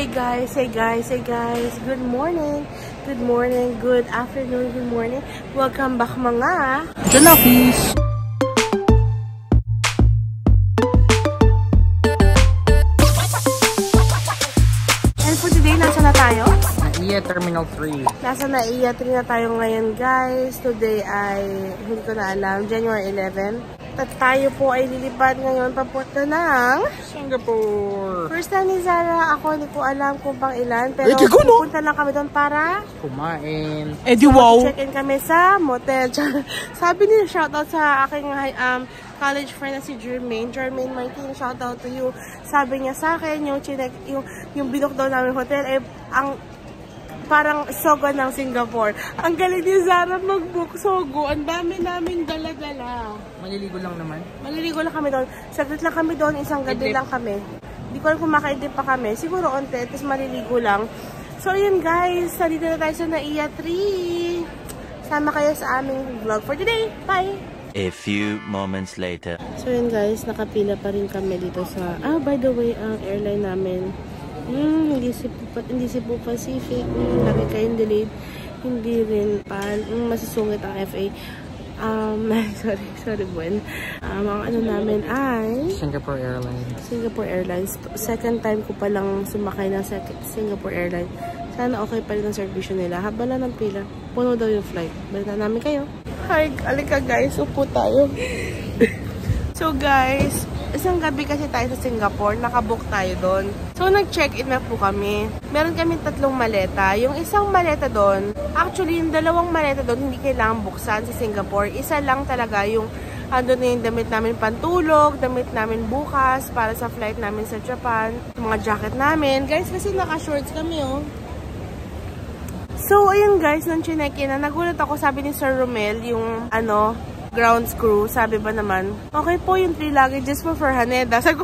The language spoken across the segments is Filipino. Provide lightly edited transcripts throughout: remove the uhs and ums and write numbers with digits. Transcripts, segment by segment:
Hey guys, hey guys, hey guys. Good morning. Good morning, good afternoon, good morning. Welcome back mga Jalapis. And for today, nasa na tayo? NAIA Terminal 3. Nasa NAIA 3 na tayo ngayon guys. Today ay, hindi ko na alam, January 11. At tayo po ay lilipad ngayon papunta ng Singapore. first time ni Zara. Ako hindi ko alam kung pang ilan. Pero pupunta lang kami doon para kumain. Check-in kami sa motel. Sabi niya, shoutout sa aking college friend na si Jermaine. Jermaine Martin, shoutout to you. Sabi niya sa akin, yung binok daw namin hotel, eh, ang parang Sogo ng Singapore. Ang galing ni Zara mag-book Sogo. Ang dami namin dala-dala. Maliligo lang naman. Maliligo lang kami doon. Saglit lang kami doon. Isang gabi lang kami. Hindi ko alam kung makaidip pa kami. Siguro onte. Tapos maliligo lang. So, yun guys. Nandito na tayo sa NAIA 3. Sama kayo sa aming vlog for today. Bye! A few moments later. So, yun guys. Nakapila pa rin kami dito sa... by the way, ang airline namin... hindi Cebu Pacific. Lagi kayong delayed. Hindi rin PAL. Masisungit ang FA. Sorry Buen. Ang ano namin ay Singapore Airlines. Singapore Airlines. Second time ko palang sumakay ng Singapore Airlines. Sana okay pa rin ang servisyo nila. Haba na ng pila. Puno daw yung flight. Balitan namin kayo. Hi, alika guys. Upo tayo. So guys, isang gabi kasi tayo sa Singapore, nakabook tayo doon. So nag-check-in na po kami. Meron kami 3 maleta. Yung isang maleta doon, actually yung 2 maleta doon hindi kailangan buksan sa Singapore. Isa lang talaga yung andun na yung damit namin pantulog, damit namin bukas para sa flight namin sa Japan, mga jacket namin. Guys, kasi naka-shorts kami oh. So ayun guys, nang chinek-in na, nagulat ako, sabi ni Sir Romel, yung ground crew, sabi ba naman, okay po yung 3 luggages mo for Haneda. Sabi ko,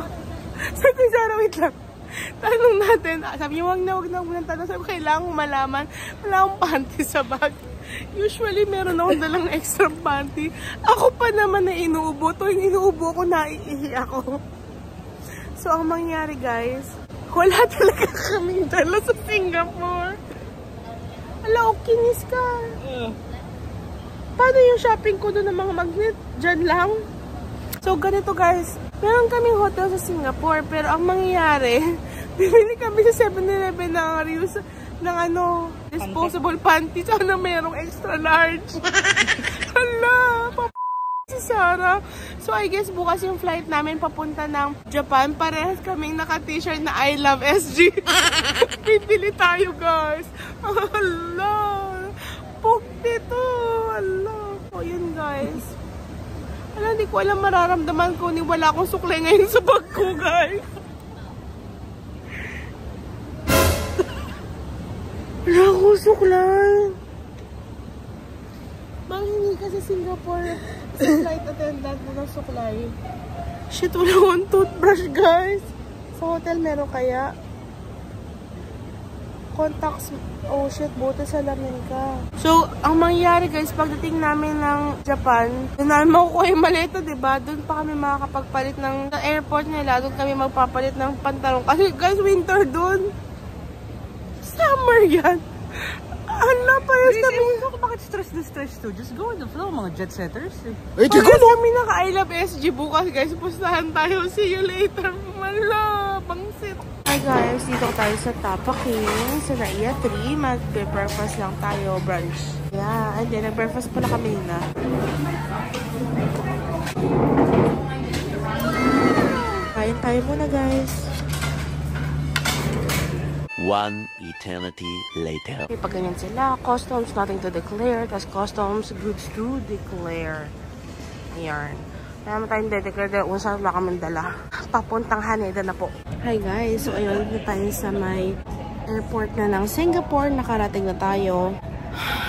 Zara, wait lang. Tanong natin. Sabi niya, wag na tanong. Sabi ko, kailangan ko malaman. Wala akong panty sa bag. Usually, meron akong dalang extra panty. Ako pa naman na inuubo. Tuwing inuubo ko, naiihi ako. So, ang mangyari guys, wala talaga kaming dala sa Singapore. Ala, kinis ka. Paano yung shopping ko doon ng mga magnet? Diyan lang. So, ganito guys. Meron kaming hotel sa Singapore. Pero ang mangyayari, bibili kami sa 7-Eleven ng disposable panty. Sana merong extra large. Hala, si Sarah. So, I guess bukas yung flight namin papunta ng Japan. Parehas kaming naka-t-shirt na I love SG. Bibili tayo guys. Hala. Pugti to. Hala. O yun guys. Hala, hindi ko alam mararamdaman ko ni wala akong suklay ngayon sa bag ko guys. Wala akong suklay. Manghingi ka sa Singapore sa flight attendant mo ng suklay. Shit, wala akong toothbrush guys. Sa hotel meron kaya? Contacts, oh shit, buti sa lamin ka. So, ang mangyayari guys, pagdating namin ng Japan, doon namin makukuha yung maleta, diba? Doon pa kami makakapagpalit ng airport nila, doon kami magpapalit ng pantalon. Kasi guys, winter doon. Summer yan. Ano pa yun sabi mo? Bakit stress to? Just go with the flow, mga jet setters. Kami naka-I love SG bukas guys. Pustahan tayo. See you later. Mala, bangsit. Hi guys, dito tayo sa Tapa King, sa NAIA 3. Mag-breakfast lang tayo, brunch. Yeah, and then nag-breakfast pala kami na. Kain tayo muna guys. One eternity later. Okay, pag ganyan sila, customs, nothing to declare. Tapos customs, goods to declare. Ayan. Kaya naman tayong dedeclare dahil kung saan wala kaming dala. Papuntang Haneda na po. Hi guys, so ayun na tayo sa may airport na ng Singapore. Nakarating na tayo.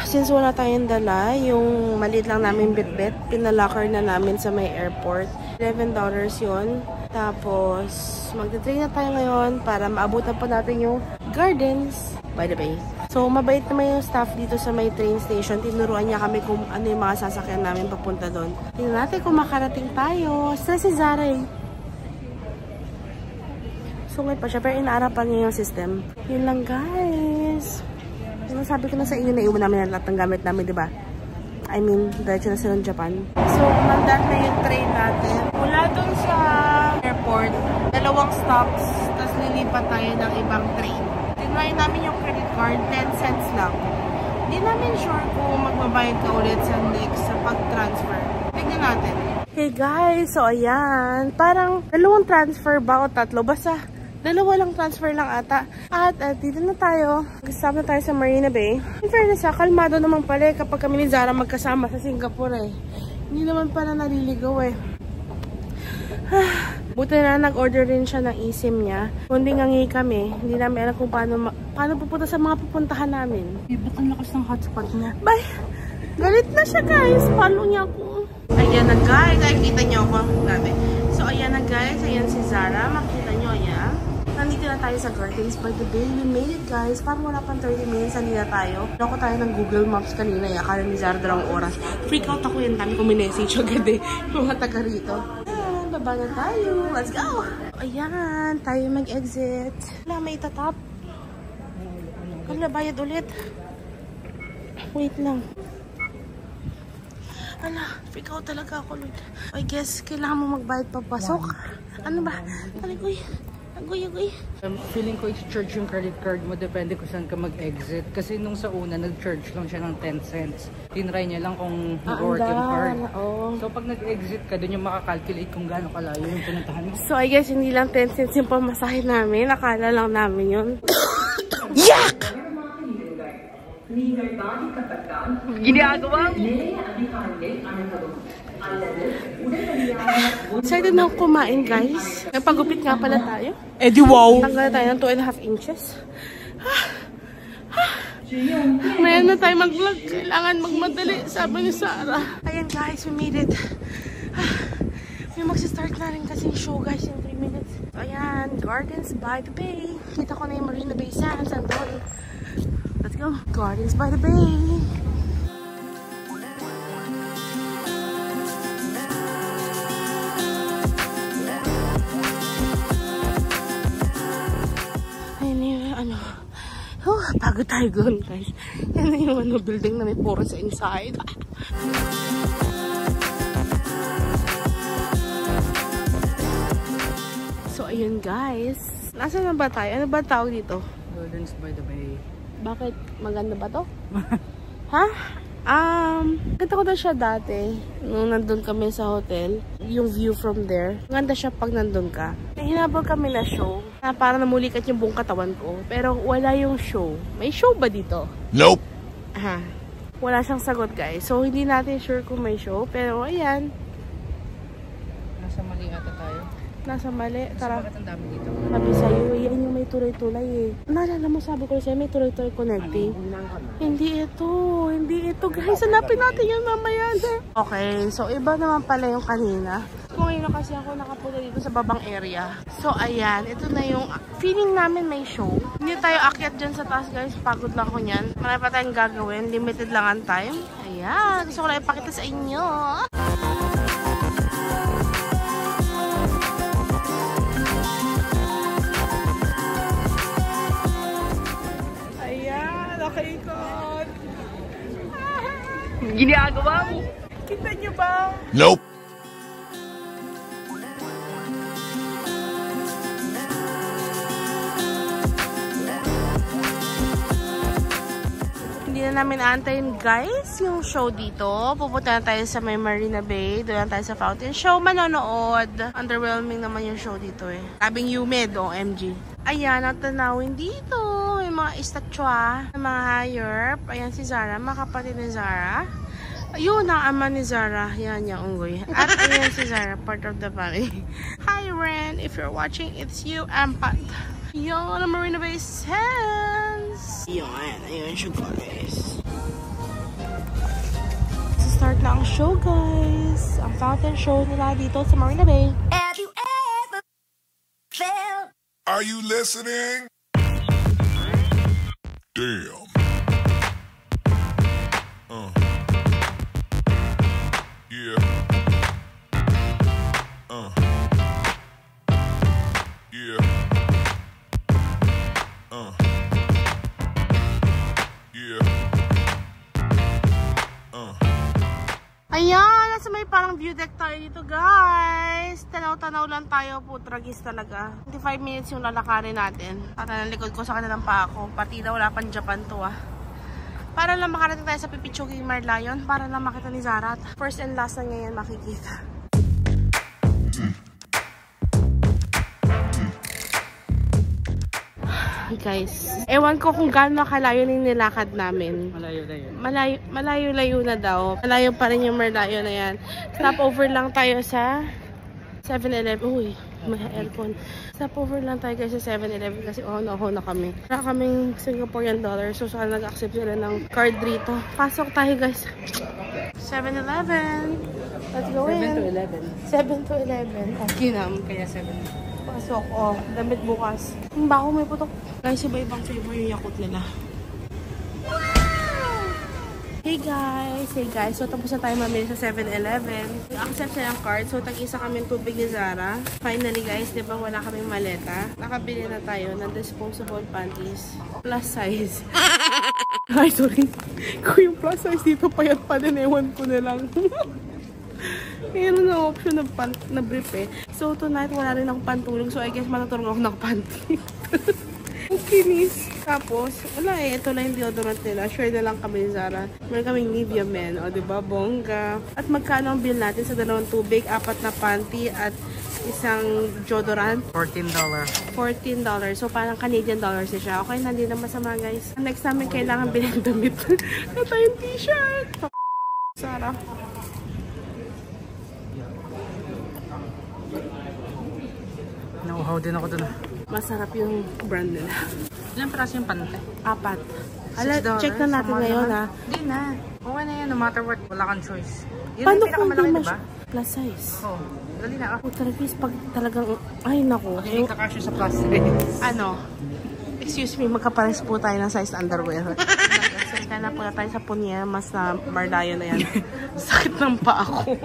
Since wala tayong dala, yung maliit lang namin bitbit, pinalocker na namin sa may airport. $11 yun. Tapos, magta-train na tayo ngayon para maabutan pa natin yung gardens. By the way. So, mabait naman yung staff dito sa may train station. Tinuruan niya kami kung ano yung mga sasakyan namin papunta doon. Tingnan natin kung makarating tayo. Stress si Zara eh. Sungit pa siya, pero inaarapan niya yung system. Yun lang, guys. Yung sabi ko na sa inyo, naiwan namin lahat ng gamit namin, di ba? I mean, diretso na sila ng Japan. So, mandat na yung train natin. Mula dun sa airport, 2 stops, tapos lilipat tayo ng ibang train. Tinry namin yung credit card, 10 cents lang. Hindi namin sure kung magbabayad ka ulit sa next sa pag-transfer. Tignan natin. Hey guys, so ayan. Parang 2 transfer ba o 3? Basta 2 lang transfer lang ata. At dito na tayo. Mag-stop na tayo sa Marina Bay. In fairness, kalmado naman pala kapag kami ni Zara magkasama sa Singapore eh. Hindi naman pala naliligaw eh. Buti na nag-order rin siya ng eSIM niya. Kundi ngangi kami. Hindi namin alam kung paano pupunta sa mga pupuntahan namin. Ba't ang lakas ng hotspot niya? Bye! Galit na siya guys. Follow niya ako. Ayan na guys. Ay, kita niyo ako. So ayan na guys. Ayan si Zara. Makita niyo ayan. Nandito na tayo sa Gardens by the Bay. We made it guys. Parang wala pang 30 minutes. Nandito na tayo. Loko tayo ng Google Maps kanina. Akala ni Zara 2 oras. Freak out ako yan. Dami ko minessage agad eh. Mga taga rito. Ayan. Baba na tayo. Let's go! Ayan. Tayo mag-exit. Wala, may itatap. Wala, bayad ulit. Wait lang. Ala, freak out talaga ako, Lord. I guess, kailangan mo magbayad papasok. Ano ba? Agoy. Feeling ko i-charge yung credit card mo. Depende kung saan ka mag-exit. Kasi nung sa una, nag-charge lang siya ng 10 cents. Tinry niya lang kung mag-work yung card. Oh. So pag nag-exit ka, doon yung makakalculate kung gaano kalayo yung pinuntahan mo. So, I guess, hindi lang 10 cents yung pamasahe namin. Akala lang namin yun. Yak! Ginagawa mo? Excited na ako kumain, guys. Nagpagupit nga pala tayo. Eh di wow! Tanggal tayo ng 2.5 inches. Ngayon na tayo mag-vlog. Kailangan magmadali, sabi ni Sarah. Ayan guys, we made it. May magsistart na rin kasing show guys in 3 minutes. Ayan, Gardens by the Bay. Kita ko na yung Marina Bay Sands. Andun. Let's go. Gardens by the Bay. Pagod tayo doon guys. Yan na yung building na may puro sa inside. So ayun guys. Nasaan na ba tayo? Ano ba tawag dito? Gardens by the Bay. Bakit? Maganda ba to? Ha? Ganda ko na siya dati. Nung nandun kami sa hotel. Yung view from there. Ganda siya pag nandun ka. Hinabol kami na show. Na parang namulikat yung buong katawan ko. Pero wala yung show. May show ba dito? Nope. Wala siyang sagot guys. So hindi natin sure kung may show. Pero ayan. Nasa mali ata tayo. Nasa mali. Tara. Bakit ang dami dito? Sabi sa'yo, yan yung may tulay-tulay eh. Naalala mo, sabi ko sa'yo, may tulay-tulay connecting. Hindi ito guys. Hanapin natin yung mamaya na. Okay, so iba naman pala yung kanina. Kung ngayon kasi ako nakapunta dito sa babang area. So ayan, ito na yung feeling namin may show. Hindi tayo akyat dyan sa taas guys. Pagod lang ko nyan. Marami pa tayong gagawin. Limited lang ang time. Ayan, gusto ko lang ipakita sa inyo. Nakaikot. Ginagawa mo? Kita niyo ba? Nope. Hindi na namin aantayin guys yung show dito. Pupunta na tayo sa may Marina Bay. Doon na tayo sa fountain show. Manonood. Underwhelming naman yung show dito eh. Sabing humid, OMG. Ayan, natanawin dito. May mga estatwa ng mga hayop. Ayan si Zara, mga kapatid ni Zara. Ayun, ang ama ni Zara. Yan, yung unggoy. At ayan si Zara, part of the family. Hi, Ren. If you're watching, it's you, Ampat. Yan, ang Marina Bay Sands. Yan, ayun siya, guys. Start na ang show, guys. Ang fountain show nila dito sa Marina Bay. Have you ever felt? Are you listening? Damn. Yeah. Yeah. view deck tayo dito, guys. Tanaw-tanaw lang tayo po. Tragis talaga. 25 minutes yung lalakarin natin. Tata ng likod ko sa kanilang pa ako. Pati daw wala pang Japan to Para lang makarating tayo sa Pipichugi Merlion. Para lang makita ni Zara. First and last na ngayon makikita. Guys, ewan ko kung gaano kalayo yung nilakad namin. Malayo-layo na daw. Malayo pa rin yung Merlion na yan. Stopover lang tayo sa 7-Eleven. Uy, may aircon. Stopover lang tayo guys sa 7-Eleven kasi na kami. Wala kaming Singaporean dollar. So, saka nag-accept sila ng card dito. Pasok tayo guys. 7-Eleven. Let's go in. 7 to 11. Okay na. Kaya 7. Pasok, damit bukas. Ang bako may putok. Guys, iba-ibang flavor yung Yakult nila. Hey guys. So, tapos na tayo mamili sa 7-Eleven. Accept siya ng card. So, tag-isa kaming tubig ni Zara. Finally guys, di ba wala kaming maleta? Nakabili na tayo ng disposable panties. Plus size. Ay, sorry. Kung yung plus size dito, payat pa din. Ewan ko na lang. Mayroon na option na brief So, tonight, wala rin akong pantulog. So, I guess matutulog ako ng panty. Ang kinis. Tapos, wala ito lang yung deodorant nila. Share na lang kami ni Zara. Meron kaming Nivea Men. O, diba? Bongga. At magkano ang bill natin sa 2 tubig, 4 na panty, at isang deodorant? $14. $14. So, parang Canadian dollars siya. Okay, hindi na masama, guys. Next namin kailangan bilhin damit. Na tayong t-shirt. Zara. Nauhaw din ako dun. Masarap yung brand nila. Ilang piraso yung pante? 4. Check na natin ngayon Hindi na. Okay na yan, no matter what. Wala kang choice. Yun paano yung pinakamalaki, diba? Plus size. Oo. Dali na. Talagang pag talagang, ay naku. Hindi kakasya sa plus size. Excuse me, magkapares po tayo ng size underwear. Kaya na po tayo sa Punyemas na Merlion na yan. Sakit ng paa ko.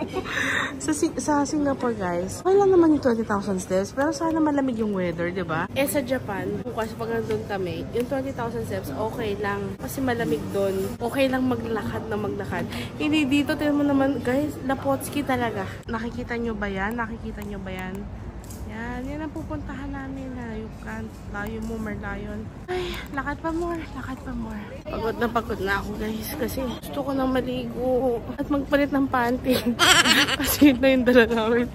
sa Singapore, guys, wala naman yung 20,000 steps. Pero sana malamig yung weather, di ba? Sa Japan, bukas pag nandun kami, yung 20,000 steps, okay lang. Kasi malamig doon. Okay lang maglakad. Hindi dito, tignan mo naman, guys, Lapotski talaga. Nakikita nyo ba yan? Yan ang pupuntahan namin na layo mo, Merlion. Ay, lakad pa more. Pagod na ako, guys. Kasi gusto ko nang maligo at magpalit ng panty. Kasi ito yung dala namin.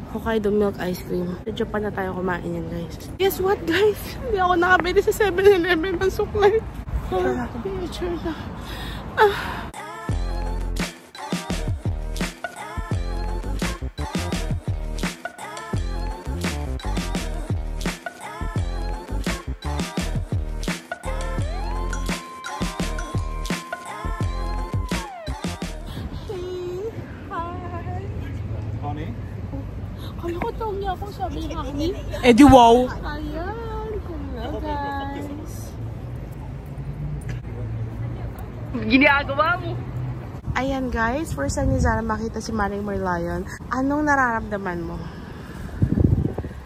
Hokkaido milk ice cream. Sa Japan na tayo kumain yan, guys. Guess what, guys? Hindi ako nakabili sa 7-Eleven ng suklay. Picture na. Kala ko tawag niya ako, sabi niya honey. Di wow! Ayan, hello guys. Ginagawa mo! Ayan guys, first time ni Zara makita si Maring Merlion. Anong nararamdaman mo?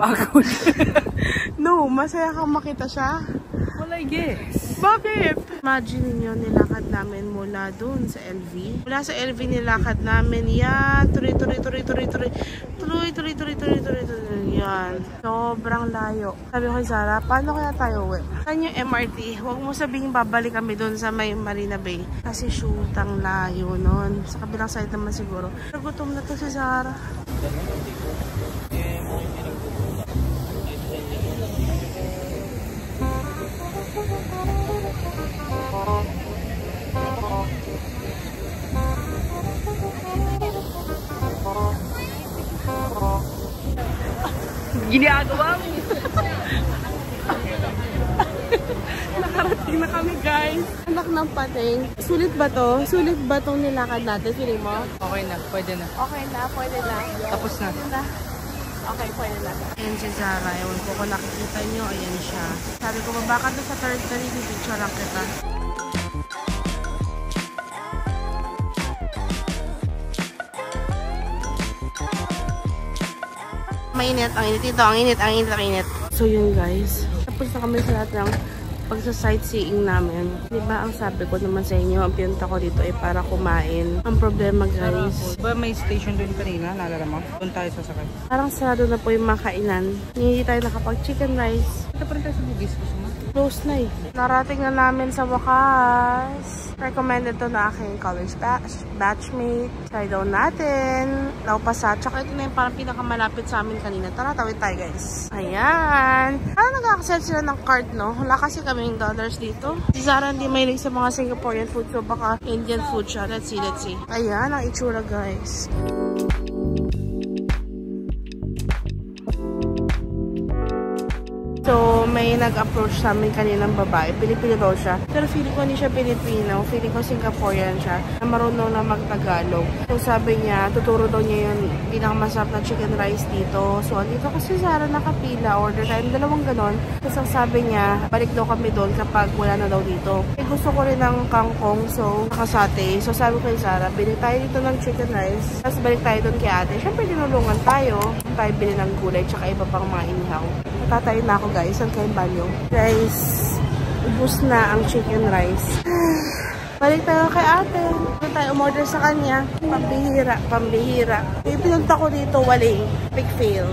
Pagod. No, masaya kang makita siya. Well, I guess. Bakit? Imagine niyo, nilakad namin mula dun sa LV. Mula sa LV nilakad namin, yan. Tuloy. Yan. Sobrang layo. Sabi ko kay Zara, paano kaya tayo uwi? Saan yung MRT? Huwag mo sabihin babalik kami dun sa may Marina Bay. Kasi shoot, ang layo nun. Sa kabilang side naman siguro. Nagutom na to si Zara. Ginagawa mo! Nakarating na kami, guys. Anak ng pating. Sulit ba to? Sulit ba tong nilakad natin? Feeling mo? Okay na, pwede na. Okay na, pwede na. Tapos na. Okay, pwede na. Ayan si Zara. Ewan ko kung nakikita nyo. Ayan siya. Sabi ko, baka doon sa third story, picture lang kita. Mainit. Ang init ito. Ang init. So yun guys. Tapos na kami sa lahat ng pagsa-sightseeing namin. Diba ang sabi ko naman sa inyo, ang pinunta ko dito ay para kumain. Ang problema guys, Ba may station doon kanina, naalala mo? Doon tayo sasakay. parang sarado na po yung makainan. Hindi tayo nakapag chicken rice. Ito pa rin tayo sa Bugis. Gusto mo? Close na eh. Narating na namin sa wakas. Recommended to na aking college batchmate. Try daw natin. Laupasa. Tsaka ito na yung parang pinakamalapit sa amin kanina. Tara, tawid tayo guys. Ayan. Parang nag-access sila ng card, no? Wala kasi kaming dollars dito. Si Zara hindi mahilig sa mga Singaporean food. So baka Indian food siya. Let's see, let's see. Ayan ang itsura guys. So, may nag-approach sa amin kaninang babae. Pilipino daw siya. Pero feeling ko hindi siya Pilipino. Feeling ko Singaporean siya. Na marunong na mag-Tagalog. So, sabi niya, tuturo daw niya yung pinakamasarap na chicken rice dito. So, andito kasi Zara nakapila. Order tayo dalawang ganon. Tapos sabi niya, balik daw kami doon kapag wala na daw dito. Eh, gusto ko rin ng kangkong. So, nakasate. So, sabi ko kay Zara, bili tayo dito ng chicken rice. Tapos balik tayo doon kay ate. Siyempre, tinulungan tayo. Tayo bili ng gulay tsaka iba pang mga inihaw. Natatayo na ako guys. Saan kayong banyo? Guys, ubus na ang chicken rice. Balik tayo kay ate. Ito tayo umorder sa kanya. Pambihira, pambihira. Yung pinunta ko dito, wali. Big fail.